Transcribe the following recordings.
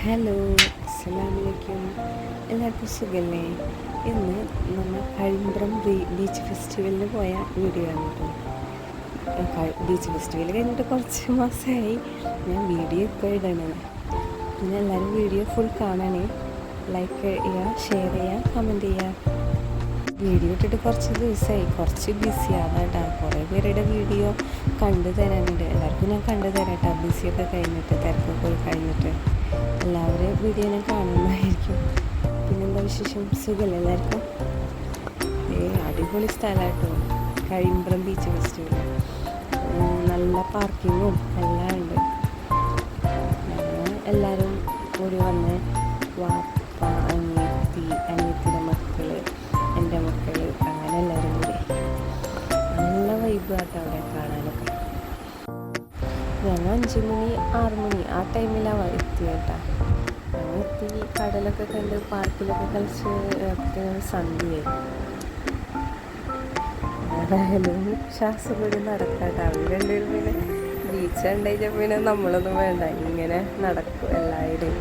Hello, അസ്സലാമലൈക്കും. എല്ലാവർക്കും സുഖല്ലേ? ഇന്ന് നമ്മൾ കഴിമ്പ്രം ബീച്ച് ഫെസ്റ്റിവലിന് പോയ വീഡിയോ ആണ് കേട്ടോ. ബീച്ച് ഫെസ്റ്റിവൽ കഴിഞ്ഞിട്ട് കുറച്ച് മാസമായി ഞാൻ വീഡിയോ ഇപ്പോൾ ഇടണത്. പിന്നെ എല്ലാവരും വീഡിയോ ഫുൾ കാണണേ, ലൈക്ക് ചെയ്യുക, ഷെയർ ചെയ്യുക, കമൻറ്റ് ചെയ്യുക. വീഡിയോ ഇട്ടിട്ട് കുറച്ച് ദിവസമായി, കുറച്ച് ബിസിയാണ് കേട്ടോ. കുറേ പേരുടെ വീഡിയോ കണ്ടു തരാനുണ്ട്. എല്ലാവർക്കും ഞാൻ കണ്ടു തരാം കേട്ടോ. ബിസിയൊക്കെ കഴിഞ്ഞിട്ട്, തിരക്കൊക്കെ കഴിഞ്ഞിട്ട് എല്ലാവരും വീഡിയോ ഞാൻ കാണുന്നതായിരിക്കും. പിന്നെന്താ വിശേഷം? സുഖമല്ലേ എല്ലാവർക്കും? അടിപൊളി സ്ഥലമാട്ടോ കഴിമ്പ്രം ബീച്ച് ഫെസ്റ്റിവൽ. നല്ല പാർക്കിങ്ങും എല്ലാം ഉണ്ട്. എല്ലാവരും കൂടി വന്ന് വാപ്പ, അനിയത്തിയുടെ മക്കൾ, എൻ്റെ മക്കൾ, അങ്ങനെ എല്ലാവരും കൂടി നല്ല വൈബ് ആട്ടോ അവിടെ കാണാനൊക്കെ. ഞങ്ങൾ 5 മണി 6 മണി ആ ടൈമിലാണ് എത്തി കേട്ടോ. ഞങ്ങൾ എത്തി, കടലൊക്കെ കണ്ട് പാർക്കിലൊക്കെ കളിച്ച് സന്ധ്യയായി. ഏതായാലും ശ്വാസം കൂടി നടക്കാട്ടോ. അവർ രണ്ടുപേരും പിന്നെ ബീച്ച് കണ്ടുകഴിഞ്ഞാൽ പിന്നെ നമ്മളൊന്നും വേണ്ട, ഇങ്ങനെ നടക്കും എല്ലാവരുടെയും.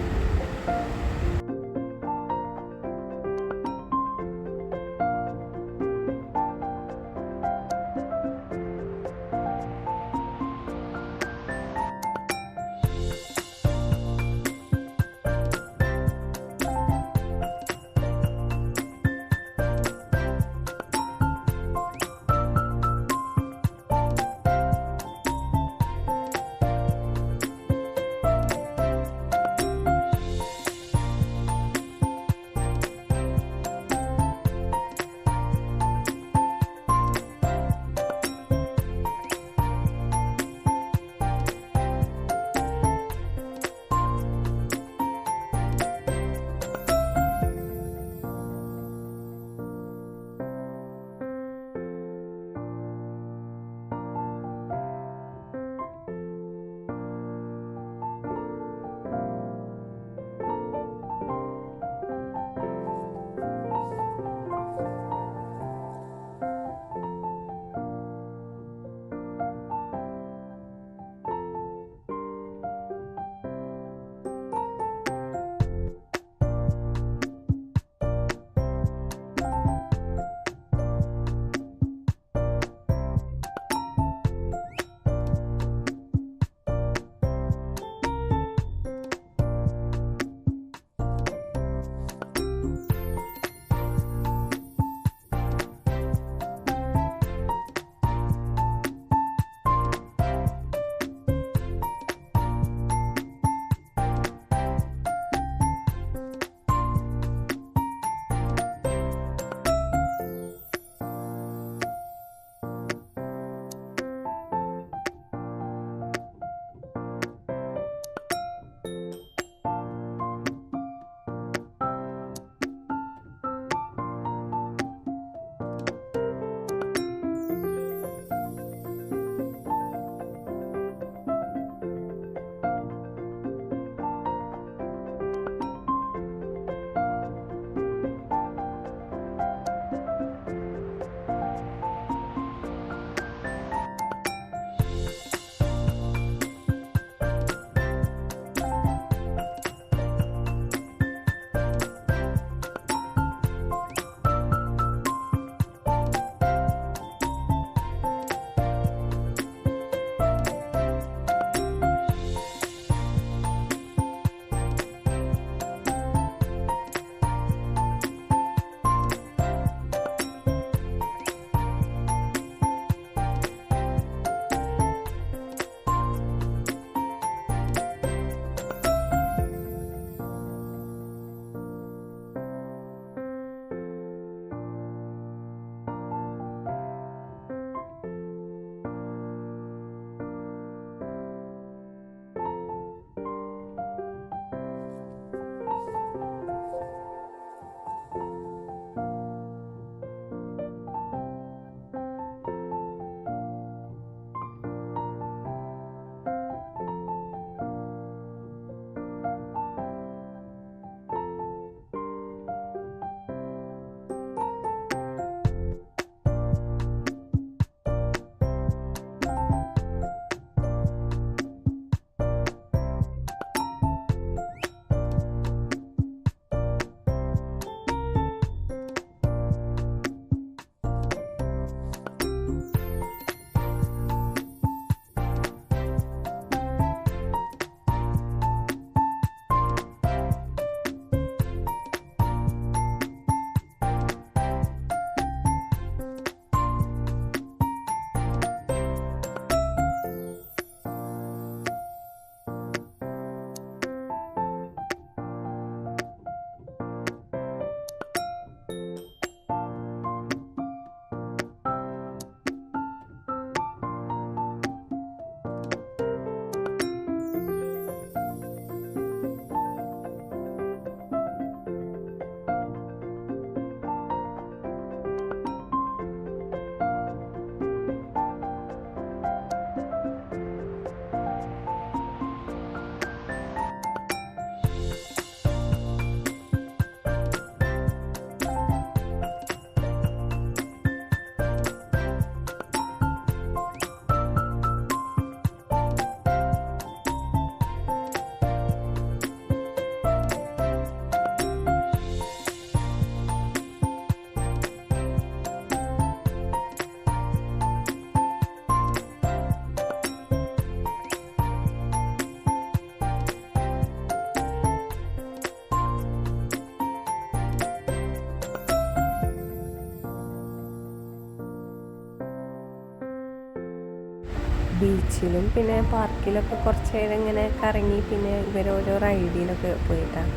ബീച്ചിലും പിന്നെ പാർക്കിലൊക്കെ കുറച്ച് നേരം ഇങ്ങനെ കറങ്ങി. പിന്നെ ഇവരോരോ റൈഡിനൊക്കെ പോയിട്ടാണ്.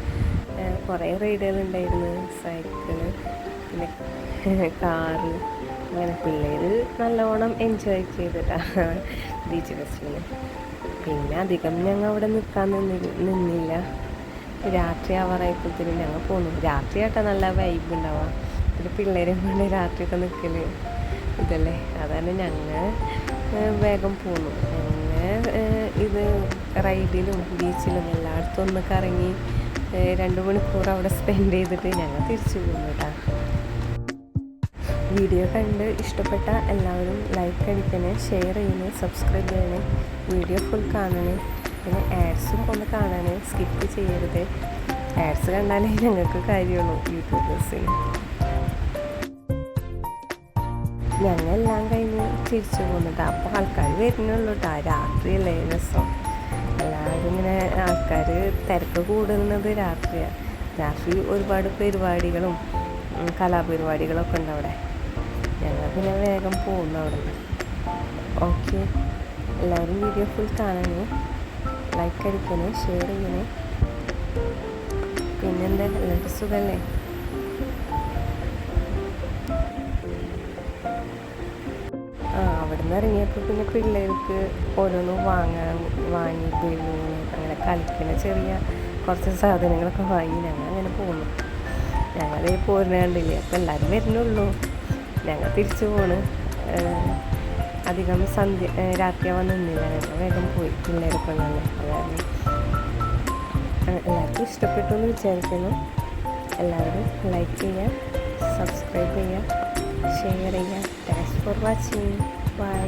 കുറേ റൈഡുകളുണ്ടായിരുന്നു. സൈക്കിള് പിന്നെ കാറ്, അങ്ങനെ പിള്ളേർ നല്ലോണം എൻജോയ് ചെയ്തിട്ടാണ് ബീച്ച് ഫെസ്റ്റിവല്. പിന്നെ അധികം ഞങ്ങൾ അവിടെ നിൽക്കാൻ നിന്നില്ല. രാത്രി ആവാറായപ്പോഴത്തേനും ഞങ്ങൾ പോന്നു. രാത്രിയായിട്ടാണ് നല്ല വൈബ് ഉണ്ടാവുക. പിന്നെ പിള്ളേരെ കൊണ്ട് രാത്രിയൊക്കെ നിൽക്കൽ ഇതല്ലേ, അതാണ് ഞങ്ങൾ വേഗം പോന്നു. ഞങ്ങൾ ഇത് റൈഡിലും ബീച്ചിലും എല്ലായിടത്തും ഒന്ന് കറങ്ങി 2 മണിക്കൂർ അവിടെ സ്പെൻഡ് ചെയ്തിട്ട് ഞങ്ങൾ തിരിച്ചു പോന്നു കേട്ടോ. വീഡിയോ കണ്ട് ഇഷ്ടപ്പെട്ട എല്ലാവരും ലൈക്ക് അടിക്കണേ, ഷെയർ ചെയ്യണേ, സബ്സ്ക്രൈബ് ചെയ്യണേ, വീഡിയോ ഫുൾ കാണണേ. പിന്നെ ആഡ്സും ഒന്ന് കാണണേ, സ്കിപ്പ് ചെയ്യരുത്. ആഡ്സ് കണ്ടാലേ ഞങ്ങൾക്ക് കാര്യമുള്ളൂ യൂട്യൂബേഴ്സിന്. ഞങ്ങളെല്ലാം കഴിഞ്ഞ് തിരിച്ചു പോകുന്നുണ്ട്. അപ്പോൾ ആൾക്കാർ വരുന്നുള്ളൂ കേട്ടോ. രാത്രിയല്ലേ രസം. എല്ലാവരും ഇങ്ങനെ ആൾക്കാർ തിരക്ക് കൂടുന്നത് രാത്രിയാണ്. രാത്രി ഒരുപാട് പരിപാടികളും കലാപരിപാടികളൊക്കെ ഉണ്ട് അവിടെ. ഞങ്ങൾ പിന്നെ വേഗം പോകുന്നു അവിടെ നിന്ന്. ഓക്കെ, എല്ലാവരും വീഡിയോ ഫുൾ കാണണേ, ലൈക്ക് അടിക്കണേ, ഷെയർ ചെയ്യണേ. പിന്നെന്താ, എല്ലാവർക്കും സുഖമല്ലേ? അവിടെ നിന്ന് ഇറങ്ങിയപ്പോൾ പിന്നെ പിള്ളേർക്ക് ഓരോന്ന് വാങ്ങി ബലൂണ് അങ്ങനെ കളിക്കുന്ന ചെറിയ കുറച്ച് സാധനങ്ങളൊക്കെ വാങ്ങി ഞങ്ങൾ അങ്ങനെ പോന്നു. ഞങ്ങൾ പോരുന്ന കണ്ടില്ലേ. അപ്പോൾ എല്ലാവരും വരുന്നുള്ളൂ. ഞങ്ങൾ തിരിച്ചു പോണ്. അധികം രാത്രിയാവാൻ നിന്നില്ല. ഞങ്ങൾ വേഗം പോയി പിള്ളേരൊക്കെ ഉണ്ടല്ലേ. അതായത് എല്ലാവർക്കും ഇഷ്ടപ്പെട്ടു എന്ന് വിചാരിക്കുന്നു. എല്ലാവരും ലൈക്ക് ചെയ്യുക, സബ്സ്ക്രൈബ് ചെയ്യുക, ഷെയർ ചെയ്യുക. Thanks for watching. ബൈ.